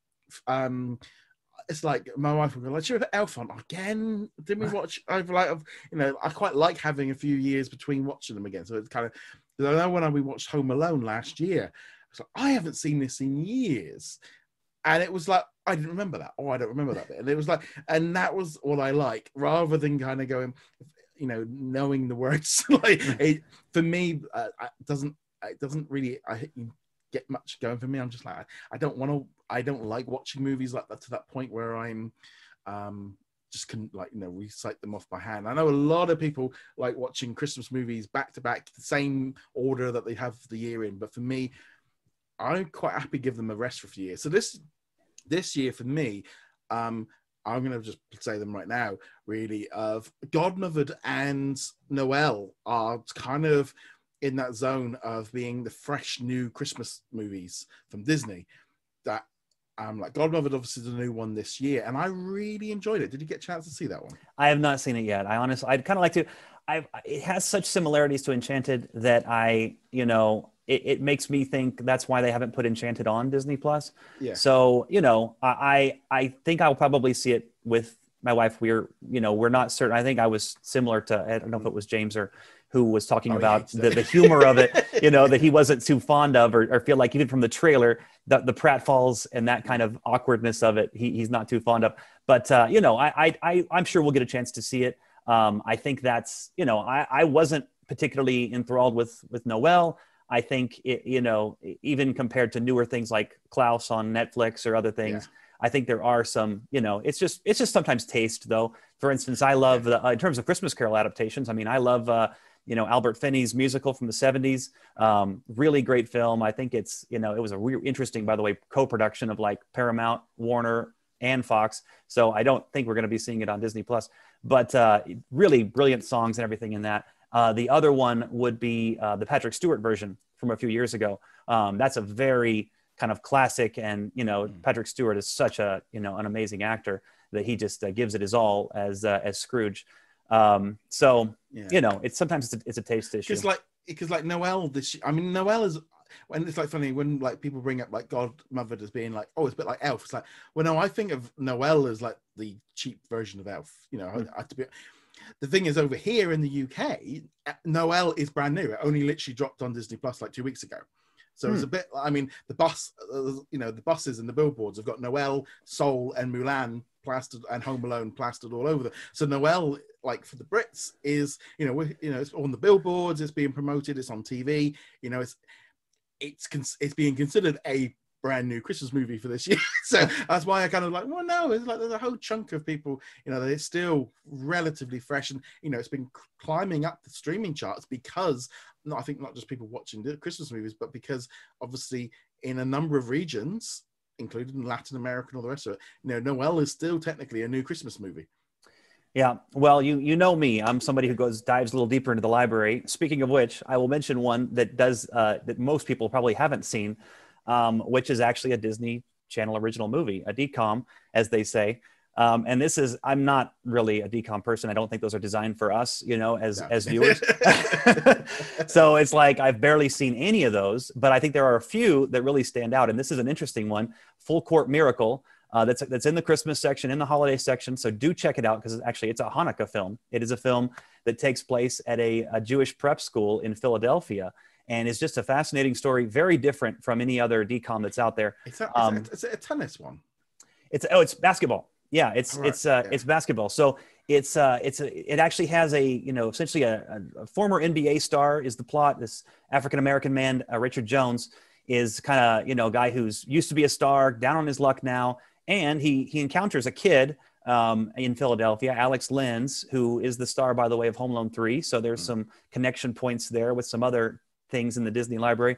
it's like my wife will go like, "Sure, Elf on again? Didn't we watch?" I quite like having a few years between watching them again. So it's kind of, I know when we watched Home Alone last year, it's like, I haven't seen this in years, and it was like, I didn't remember that. Oh, I don't remember that bit. And it was like, and that was what I like, rather than kind of going, you know, knowing the words. Like for me, it doesn't really get much going for me. I'm just like, I don't like watching movies like that to that point where I'm just can, like, you know, recite them off by hand. I know a lot of people like watching Christmas movies back to back, the same order that they have the year in. But for me, I'm quite happy to give them a rest for a few years. So this year for me, I'm going to just say them right now, really, of Godmothered and Noel are kind of in that zone of being the fresh new Christmas movies from Disney. That like Godmothered obviously is a new one this year, and I really enjoyed it. Did you get a chance to see that one? I have not seen it yet. I'd kind of like to. It has such similarities to Enchanted that it makes me think that's why they haven't put Enchanted on Disney Plus. Yeah. So, you know, I think I'll probably see it with my wife. We're not certain. I think I was similar to, I don't know if it was James or who was talking about the humor of it, you know, that he wasn't too fond of, or feel like even from the trailer, the pratfalls and that kind of awkwardness of it, he's not too fond of. But, you know, I'm sure we'll get a chance to see it. I think that's, you know, I wasn't particularly enthralled with Noel. I think it, you know, even compared to newer things like Klaus on Netflix or other things, I think there are some, you know, it's just sometimes taste though. For instance, I love in terms of Christmas Carol adaptations. I mean, I love, you know, Albert Finney's musical from the 70s. Really great film. I think it's, you know, it was a interesting, by the way, co-production of like Paramount, Warner, and Fox. So I don't think we're going to be seeing it on Disney Plus, but really brilliant songs and everything in that. The other one would be the Patrick Stewart version from a few years ago. That's a very kind of classic. And, you know, Patrick Stewart is such a, you know, an amazing actor that he just gives it his all as Scrooge. So, you know, it's sometimes it's a taste issue. Because like Noel, I mean, Noel is, when it's like funny when like people bring up like Godmother as being like, oh, it's a bit like Elf. It's like, well, no, I think of Noel as like the cheap version of Elf. You know, the thing is, over here in the UK, Noel is brand new. It only literally dropped on Disney Plus like 2 weeks ago. So it's a bit, I mean, the buses and the billboards have got Noel, Soul, and Mulan plastered, and Home Alone plastered all over them. So Noel, like for the Brits, is, it's on the billboards, it's being promoted, it's on TV, it's being considered a brand new Christmas movie for this year. So that's why I kind of like, well, no, it's like there's a whole chunk of people, that it's still relatively fresh, and it's been climbing up the streaming charts because I think not just people watching the Christmas movies, but because obviously in a number of regions, including Latin America and all the rest of it, Noel is still technically a new Christmas movie. Yeah, well, you know me. I'm somebody who dives a little deeper into the library. Speaking of which, I will mention one that that most people probably haven't seen, which is actually a Disney Channel original movie, a DCOM, as they say. And this is, I'm not really a DCOM person. I don't think those are designed for us, as viewers. So it's like, I've barely seen any of those, but I think there are a few that really stand out. And this is an interesting one, Full Court Miracle. That's in the Christmas section, in the holiday section. So do check it out, because it's a Hanukkah film. It is a film that takes place at a Jewish prep school in Philadelphia. And it's just a fascinating story, very different from any other DCOM that's out there. It's a tennis one. It's basketball. Yeah, it's basketball. So it actually has essentially a former NBA star is the plot. This African American man, Richard Jones, is kind of a guy who's used to be a star, down on his luck now, and he encounters a kid in Philadelphia, Alex Lenz, who is the star, by the way, of Home Alone 3. So there's some connection points there with some other things in the Disney library.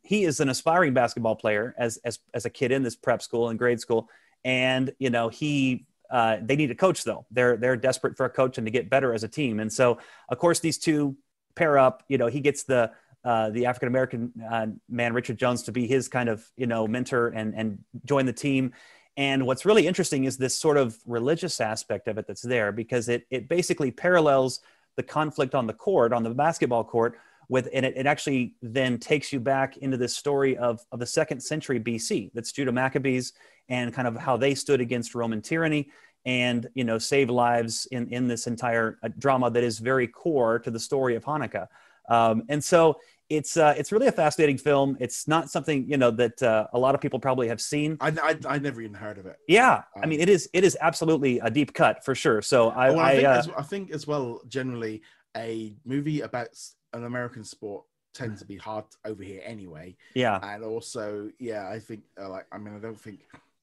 He is an aspiring basketball player as a kid in this prep school and grade school. And, they need a coach, though. They're desperate for a coach and to get better as a team. And so, of course, these two pair up. He gets the African-American man, Richard Jones, to be his kind of, mentor and join the team. And what's really interesting is this sort of religious aspect of it that's there, because it basically parallels the conflict on the court, on the basketball court, and it actually then takes you back into this story of the 2nd century BC. That's Judah Maccabees, and kind of how they stood against Roman tyranny and, saved lives in this entire drama that is very core to the story of Hanukkah. And so it's really a fascinating film. It's not something, that a lot of people probably have seen. I never even heard of it. Yeah. I mean, it is absolutely a deep cut for sure. So I think as well, generally a movie about an American sport tends to be hard over here anyway. Yeah. And also, I think I don't think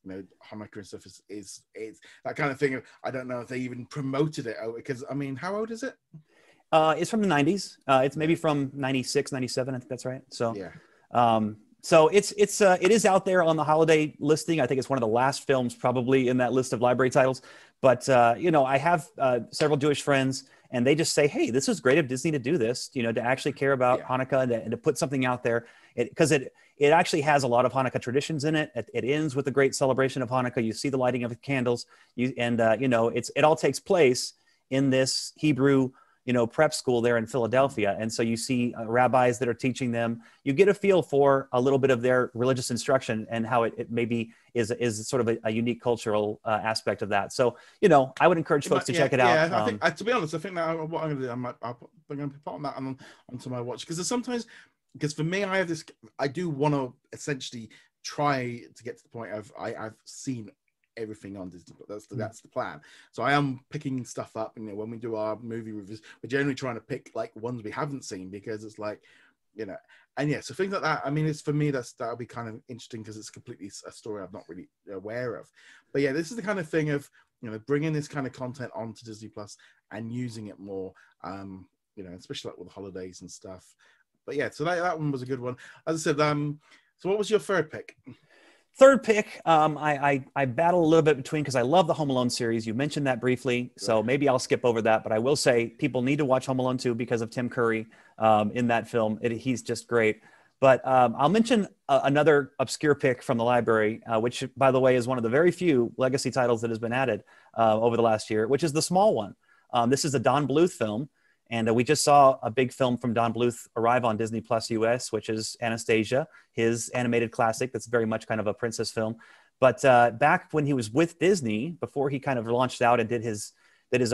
Hanukkah and stuff is that kind of thing. I don't know if they even promoted it because how old is it? It's from the 90s. It's maybe from 96, 97. I think that's right. So yeah. So it is out there on the holiday listing. I think it's one of the last films probably in that list of library titles. But I have several Jewish friends, and they just say, "Hey, this is great of Disney to do this. To actually care about Hanukkah and to put something out there, because it actually has a lot of Hanukkah traditions in it. It ends with a great celebration of Hanukkah. You see the lighting of the candles, it all takes place in this Hebrew prep school there in Philadelphia. And so you see rabbis that are teaching them. You get a feel for a little bit of their religious instruction and how it maybe is sort of a unique cultural aspect of that. So, I would encourage folks to check it out. Yeah, I think, to be honest, I think that what I'm going to do, I'm going to put that onto my watch, because for me, I do want to essentially try to get to the point of I've seen everything on Disney, but that's the plan. So I am picking stuff up, and when we do our movie reviews, we're generally trying to pick like ones we haven't seen, because it's like, and so things like that. It's for me that'll be kind of interesting, because it's completely a story I'm not really aware of. But this is the kind of thing of bringing this kind of content onto Disney Plus and using it more, especially like with the holidays and stuff. But so that one was a good one. As I said, so what was your third pick? Third pick, I battle a little bit between, because I love the Home Alone series. You mentioned that briefly, so maybe I'll skip over that. But I will say people need to watch Home Alone 2 because of Tim Curry in that film. He's just great. But I'll mention another obscure pick from the library, which, by the way, is one of the very few legacy titles that has been added over the last year, which is The Small One. This is a Don Bluth film, and we just saw a big film from Don Bluth arrive on Disney Plus US, which is Anastasia, his animated classic that's very much kind of a princess film. But back when he was with Disney, before he kind of launched out and did his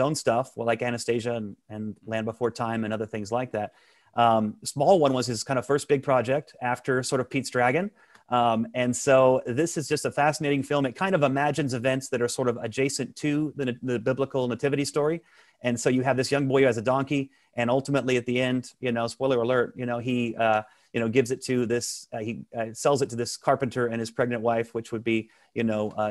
own stuff, well, like Anastasia and Land Before Time and other things like that, Small One was his kind of first big project after sort of Pete's Dragon. And so this is just a fascinating film. It kind of imagines events that are sort of adjacent to the biblical nativity story. And so you have this young boy who has a donkey, and ultimately at the end, spoiler alert, he gives it to this, he sells it to this carpenter and his pregnant wife, which would be,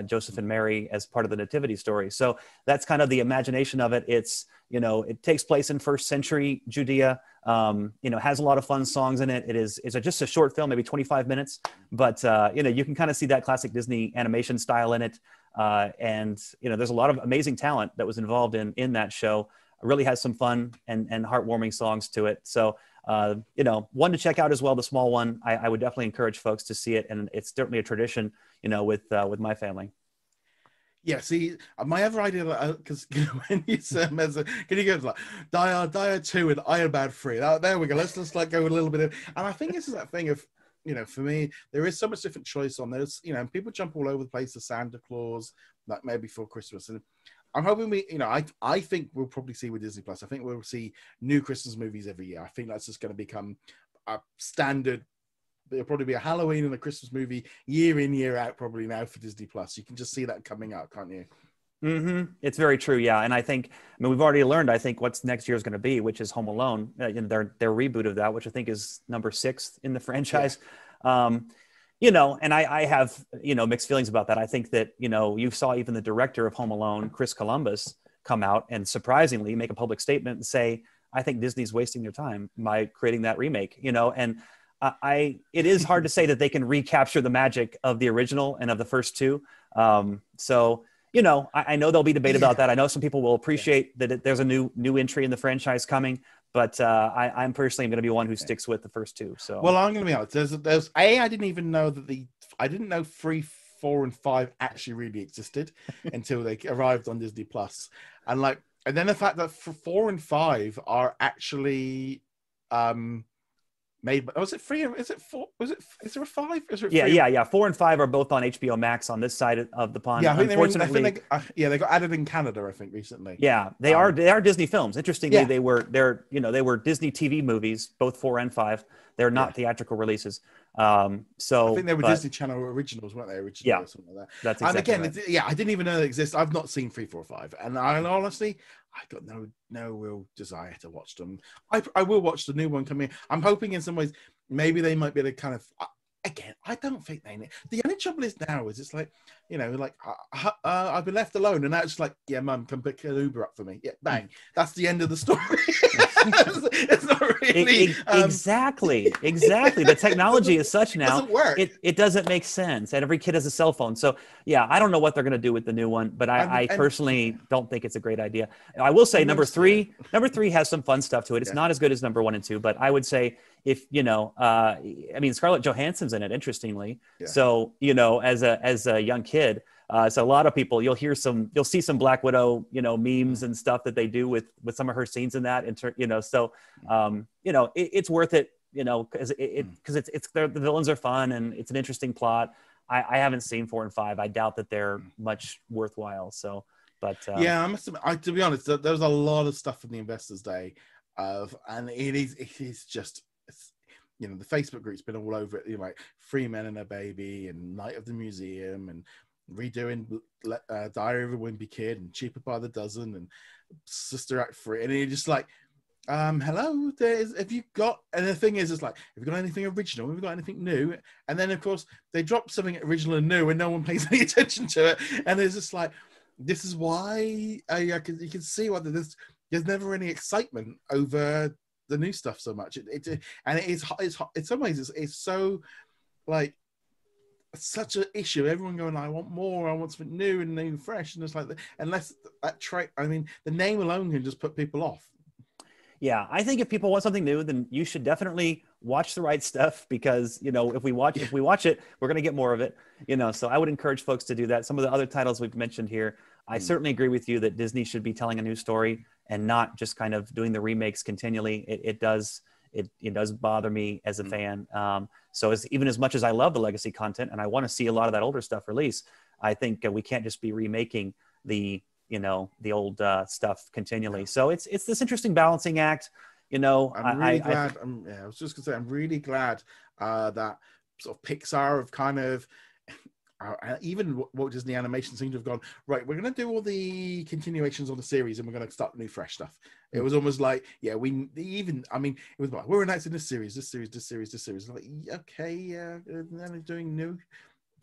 Joseph and Mary as part of the nativity story. So that's kind of the imagination of it. It's, it takes place in first century Judea, has a lot of fun songs in it. It's just a short film, maybe 25 minutes, but, you can kind of see that classic Disney animation style in it. And there's a lot of amazing talent that was involved in that show. It really has some fun and heartwarming songs to it. So, one to check out as well, The Small One. I would definitely encourage folks to see it. And it's certainly a tradition, with my family. Yeah, see, my other idea, because when you said, can you go like Die 2 and Iron Man 3? There we go. Let's like go a little bit of, and I think this is that thing of, for me, there is so much different choice on this. People jump all over the place to Santa Claus, like maybe for Christmas, and I'm hoping I think we'll probably see with Disney Plus. I think we'll see new Christmas movies every year. I think that's just going to become a standard. There'll probably be a Halloween and a Christmas movie year in, year out, probably now for Disney Plus. You can just see that coming out, can't you? Mm-hmm. It's very true, yeah. And I think, we've already learned, I think, what's next year is going to be, which is Home Alone, and their reboot of that, which I think is number 6 in the franchise. Yeah. And I have, mixed feelings about that. I think that, you saw even the director of Home Alone, Chris Columbus, come out and surprisingly make a public statement and say, I think Disney's wasting their time by creating that remake, and it is hard to say that they can recapture the magic of the original and of the first two. So, I know there'll be debate about that. I know some people will appreciate that there's a new entry in the franchise coming, but I'm personally going to be one who sticks with the first two. So, well, I'm going to be honest. There's I didn't even know that I didn't know 3, 4, and 5 actually really existed until they arrived on Disney Plus, and then the fact that 4 and 5 are actually made. Was it 3? Is it 4? Is there a 5? Is there 3? Yeah. 4 and 5 are both on HBO Max on this side of the pond. Yeah, I think they got added in Canada, I think, recently. Yeah, they are Disney films. Interestingly, they were Disney TV movies, both 4 and 5. They're not theatrical releases. So I think they were Disney Channel originals, weren't they? Originally, or something like that. That's exactly and again, right. I didn't even know they exist. I've not seen 3, 4, 5, and honestly, I got no real desire to watch them. I will watch the new one coming. I'm hoping in some ways maybe they might be able to kind of. Again, I don't think they need. The only trouble is now is it's like, I've been left alone, and now it's like, yeah, Mum, come pick an Uber up for me. Yeah, bang. That's the end of the story. It's not really exactly. The technology is such now. It doesn't work. It doesn't make sense, and every kid has a cell phone. So yeah, I don't know what they're going to do with the new one, but I personally don't think it's a great idea. I will say number three has some fun stuff to it. It's not as good as number 1 and 2, but I would say if Scarlett Johansson's in it, interestingly. Yeah. So as a young kid, so a lot of people, you'll see some Black Widow, memes and stuff that they do with some of her scenes in that, it's worth it, because the villains are fun and it's an interesting plot. I haven't seen 4 and 5. I doubt that they're much worthwhile. So, but I must admit, to be honest, there's a lot of stuff from the Investors Day, and it is just. The Facebook group's been all over it. Like 3 Men and a Baby and Night of the Museum and redoing Diary of a Wimpy Kid and Cheaper by the Dozen and Sister Act 3. And you're just like, hello, have you got, and the thing is, it's like, have you got anything original? Have you got anything new? And then, of course, they drop something original and new and no one pays any attention to it. And it's just like, this is why you can see why there's never any excitement over the new stuff so much. It's in some ways it's so like such an issue. Everyone going, I want more, I want something new and new, fresh, and it's like unless that trait. I mean, the name alone can just put people off. Yeah, I think if people want something new, then you should definitely watch the right stuff, because, you know, if we watch it, we're going to get more of it, you know. So I would encourage folks to do that. Some of the other titles we've mentioned here, I certainly agree with you that Disney should be telling a new story and not just kind of doing the remakes continually. It does bother me as a fan. So even as much as I love the legacy content and I want to see a lot of that older stuff release, I think we can't just be remaking the old stuff continually. So it's this interesting balancing act. You know, I'm really glad. I was just gonna say, I'm really glad that sort of Pixar have kind of, even Walt Disney Animation seemed to have gone, right, we're going to do all the continuations on the series and we're going to start new fresh stuff. It was almost like, yeah, it was like, we're announcing this series. Like, okay, yeah, and then they're doing new.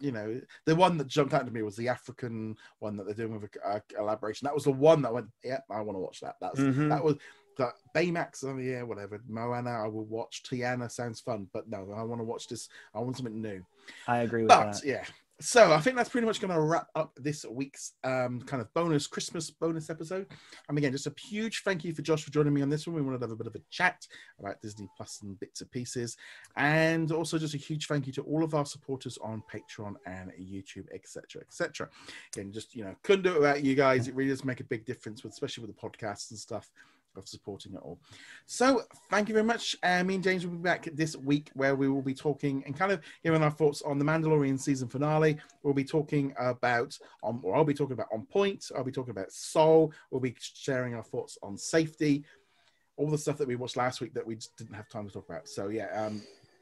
You know, the one that jumped out to me was the African one that they're doing with a collaboration. That was the one that went, yeah, I want to watch that. That was that Baymax. Oh yeah, whatever. Moana, I will watch. Tiana sounds fun, but no, I want to watch this. I want something new. I agree with that. But yeah, so I think that's pretty much going to wrap up this week's kind of Christmas bonus episode. And again, just a huge thank you for Josh for joining me on this one. We wanted to have a bit of a chat about Disney Plus and bits and pieces, and also just a huge thank you to all of our supporters on Patreon and YouTube, etc., etc. Again, just, you know, couldn't do it without you guys. It really does make a big difference, especially with the podcasts and stuff, of supporting it all. So thank you very much. Me and James will be back this week, where we will be talking and kind of giving our thoughts on the Mandalorian season finale. We'll be talking about I'll be talking about On Point. I'll be talking about Soul. We'll be sharing our thoughts on Safety, all the stuff that we watched last week that we just didn't have time to talk about. So yeah,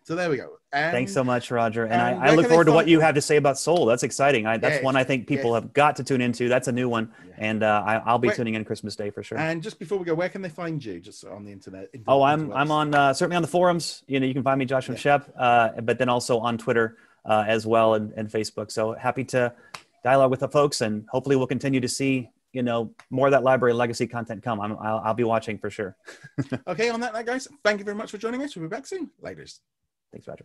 so there we go. Thanks so much, Roger. And I look forward to what you have to say about Soul. That's exciting. That's one I think people have got to tune into. That's a new one. Yeah. And I'll be tuning in Christmas Day for sure. And just before we go, where can they find you? Just on the internet? I'm on, certainly on the forums. You know, you can find me, Joshua Shep, but then also on Twitter as well, and Facebook. So happy to dialogue with the folks, and hopefully we'll continue to see, you know, more of that library legacy content come. I'll be watching for sure. Okay, on that note, guys, thank you very much for joining us. We'll be back soon. Later. Thanks, Roger.